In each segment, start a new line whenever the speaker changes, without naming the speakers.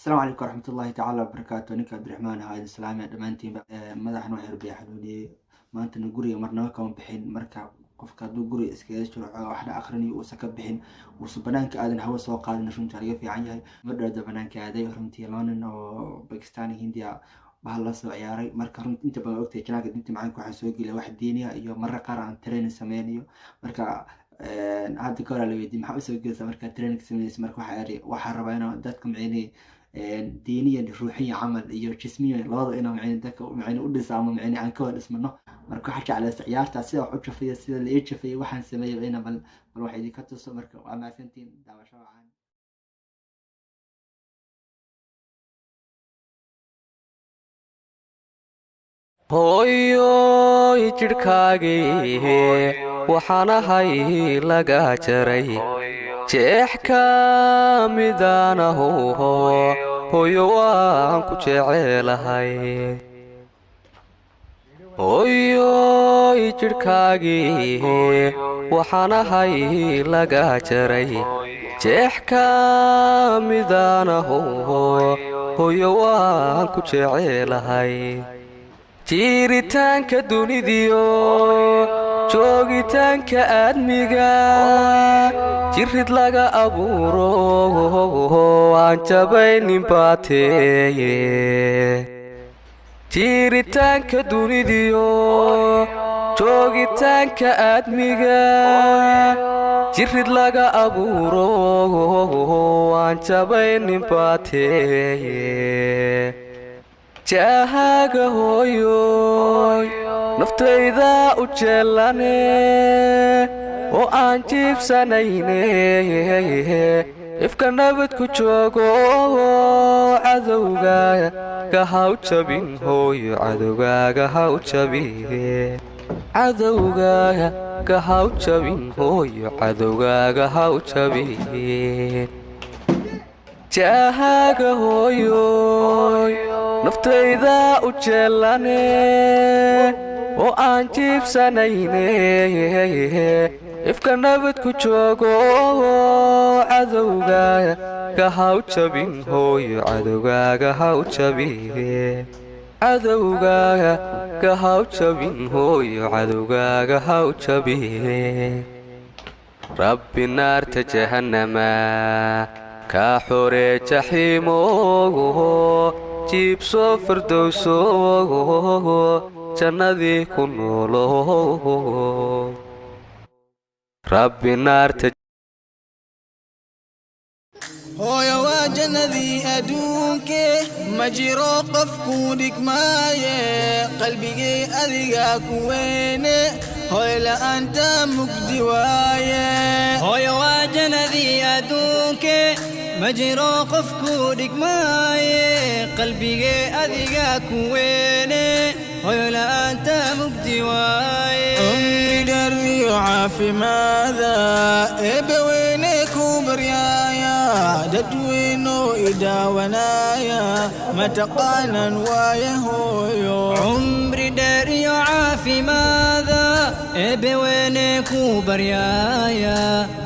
السلام عليكم ورحمة الله تعالى وبركاته. نيك عبد الرحمن هاي السلام يا دمانتين مدحنا وحير بيا حلولي ما أنت نقولي مرنا كم بحين مركب قف كادو قولي إسكيدش واحدة آخرني وسكب بحين وسبنانك آذن هوا سوق هذا نشون تاريخ في عنيها مرة دبنانك هذا يهرمتي لون أو باكستاني هندية بهلا سو عياري مركا رنت أنت بوقتي جناك أنت معاك واحد سوقي لواحد دينيا يو مرة قرأ عن ترين السمانيو مركا هذا كورة اللي بيدي محاول سوقي مركا ترين سميس مركا حياري وحربينا داتكم عيني دينيا روحيا عمل iyo jismiya labada inuu macni u dhisaamo macni aan ka wada ismano marka waxa jeclaa ciyaarta sida wax u jafay sida la jafay waxaan sameeyay ina bal wax idin ka tuso marka waa maasantiin daawasho wacan
hooyoy jidhkaagii waxaan ahay laga jaray jeex ka midaanahu hooyo waan ku jecelahay hooyoy jidhkaagii waxaan ahay laga jaray jeex ka midaanahu hooyo waan ku jecelahay jiiritaanka dunidiyo joogitaanka aadmiga jirid laga abuuro aan jabaynin baateeye jiiritaanka dunidiyo joogitaanka aadmiga jirid laga abuuro aan jabaynin baateeye jaahaga hooyoy naftayda u jeelane oo aan jiibsanayne ifka nabad ku joogo cadowgaaga haw jabin hooyo cadowgaaga haw jabin cadowgaaga haw jabin hooyo cadowgaaga haw jabin jaahaga hooyoy naftayda u jeelane oo aan jiibsanayne ifka nabad ku joogo cadowgaaga haw jabin hooyo cadowgaaga haw jabin cadowgaaga haw jabin hooyo cadowgaaga haw jabin rabbi naarta jahannama ka xore jaxiimogo jiibso firdowsogo jannadii ku noolo rabbi naarta
hooyo waa jannadii adduunke ma jiro qof ku dhigmaaye qalbigay adiga ku weyne hooyo la'aanta mugdi waaye
hooyo waa jannadii adduunke ma jiro qof ku dhigmaaye qalbigay adiga ku weyne hooyo la'aanta mugdi waaye
umri dheer iyo caafimaada eebbaweyne ku baryaaya dadweyno idaawanaya mataqaanan waaye hooyo
umri dheer iyo caafimaada eebbaweyne ku baryaaya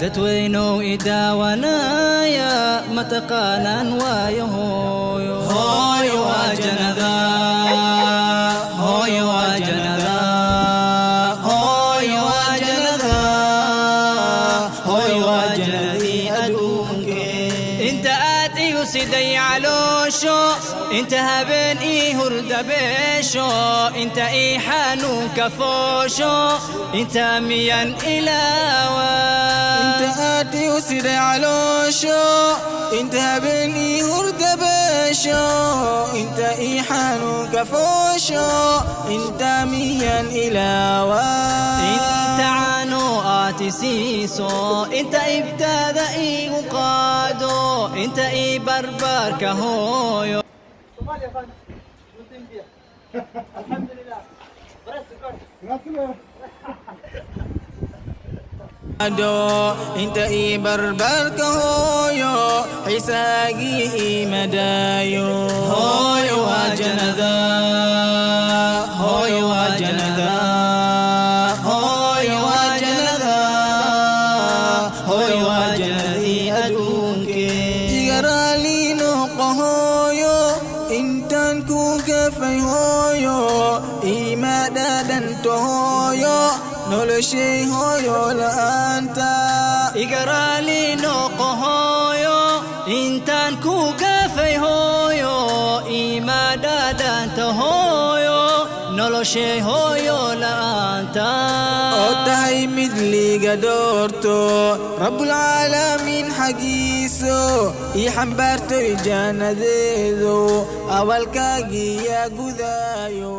dadweyno idaawanaya mataqaanan waaye hooyo
hooyo waa jannada hooyo waa jannada hooyo waa jannada hooyo waa jannadii adduunke
inta aad igu siday caloosho inta habeen ii hurdabeesho inta ii xanuunka foosho inta miyan ilaawa
inta aad igu siday caloosho inta habeen ii hurdabeesho inta ii xanuunka foosho inta miyan ilaawa
inta caano aad isiiso inta ibtaada iigu qaado inta ii barbaarka hooyo
inta ii barbaarka hooyo xisaagii ii madaayo hooyo waa jannada hooyo waa jannada hooyo waa jannada hooyo waa jannadii adduunke iga raali noqo doonto hooyo noloshay hooyo la'aanta
igarali noqo hooyo intaan ku gaafay hooyo imaadhaadhaanta hooyo noloshay hooyo la'aanta
oo tahay mid liiga doorto rabbulcaalamiin xagiiso ii xambaartoy jannadeedo awalkaagiya gudaayo